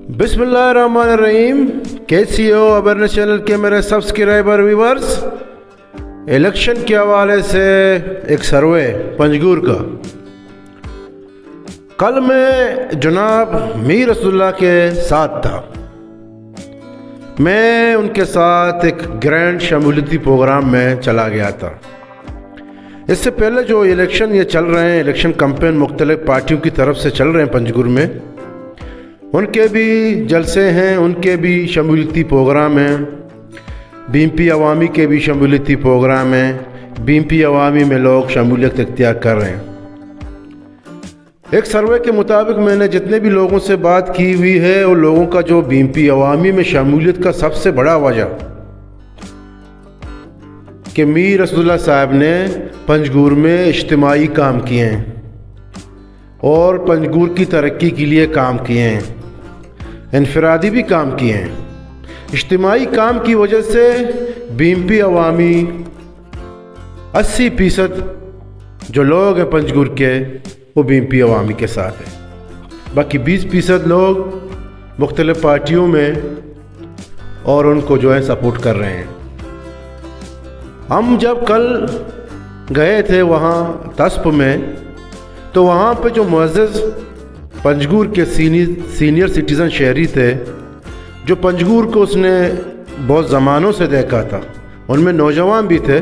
बिस्मिल्लाहिर्रहमानिर्रहीम। कैसी हो अवेयरनेस चैनल के मेरे सब्सक्राइबर व्यूवर्स। इलेक्शन के हवाले से एक सर्वे पंजगूर का। कल मैं जनाब मीर रसूलुल्लाह के साथ था। मैं उनके साथ एक ग्रैंड शमूलियती प्रोग्राम में चला गया था। इससे पहले जो इलेक्शन ये चल रहे हैं, इलेक्शन कैंपेन मुख्तलिफ पार्टियों की तरफ से चल रहे हैं पंजगूर में, उनके भी जलसे हैं, उनके भी शमूलियती प्रोग्राम हैं। बीएमपी अवामी के भी शमूलियती प्रोग्राम हैं। बीएमपी अवामी में लोग शमूलियत इख्तियार कर रहे हैं। एक सर्वे के मुताबिक मैंने जितने भी लोगों से बात की हुई है, उन लोगों का जो बीएमपी अवामी में शमूलियत का सबसे बड़ा वजह कि मीर रसूलुल्लाह साहब ने पंजगूर में इज्तिमाई काम किए हैं और पंजगूर की तरक्की के लिए काम किए हैं, इनफरादी भी काम किए हैं। इज्तिमाई काम की वजह से बीएमपी अवामी 80% जो लोग हैं पंजगूर के, वो बीएमपी अवामी के साथ हैं। बाकी 20% लोग मुख्तलिफ पार्टियों में और उनको जो है सपोर्ट कर रहे हैं। हम जब कल गए थे वहाँ तस्प में, तो वहाँ पे जो मुअज़्ज़ज़ पंजगूर के सीनियर सिटीज़न शहरी थे, जो पंजगूर को उसने बहुत ज़मानों से देखा था, उनमें नौजवान भी थे,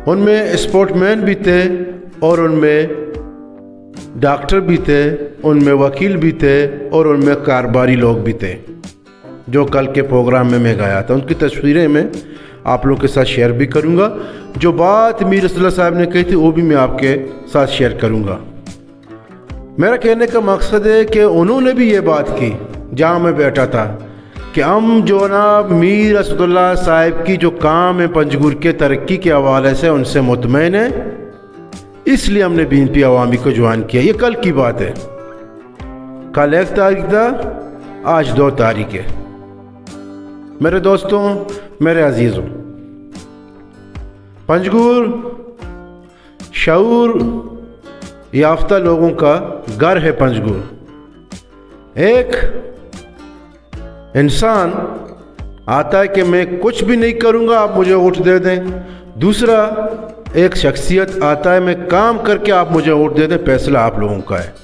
उनमें स्पोर्टमैन भी थे और उनमें डॉक्टर भी थे, उनमें वकील भी थे और उनमें कारोबारी लोग भी थे। जो कल के प्रोग्राम में मैं गया था, उनकी तस्वीरें मैं आप लोग के साथ शेयर भी करूंगा। जो बात मीर रसूलुल्लाह साहब ने कही थी वो भी मैं आपके साथ शेयर करूंगा। मेरा कहने का मकसद है कि उन्होंने भी ये बात की जहाँ मैं बैठा था कि हम जो ना मीर रसूलुल्लाह साहब की जो काम है पंजगूर के तरक्की के हवाले से उनसे मुतमईन है, इसलिए हमने बीएमपी अवामी को ज्वाइन किया। ये कल की बात है। कल 1 तारीख था, आज 2 तारीख है। मेरे दोस्तों, मेरे अजीज़ों, पंजगूर शऊर याफ्ता लोगों का घर है। पंजगूर एक इंसान आता है कि मैं कुछ भी नहीं करूंगा, आप मुझे वोट दे दें। दूसरा एक शख्सियत आता है, मैं काम करके आप मुझे वोट दे दें, फैसला आप लोगों का है।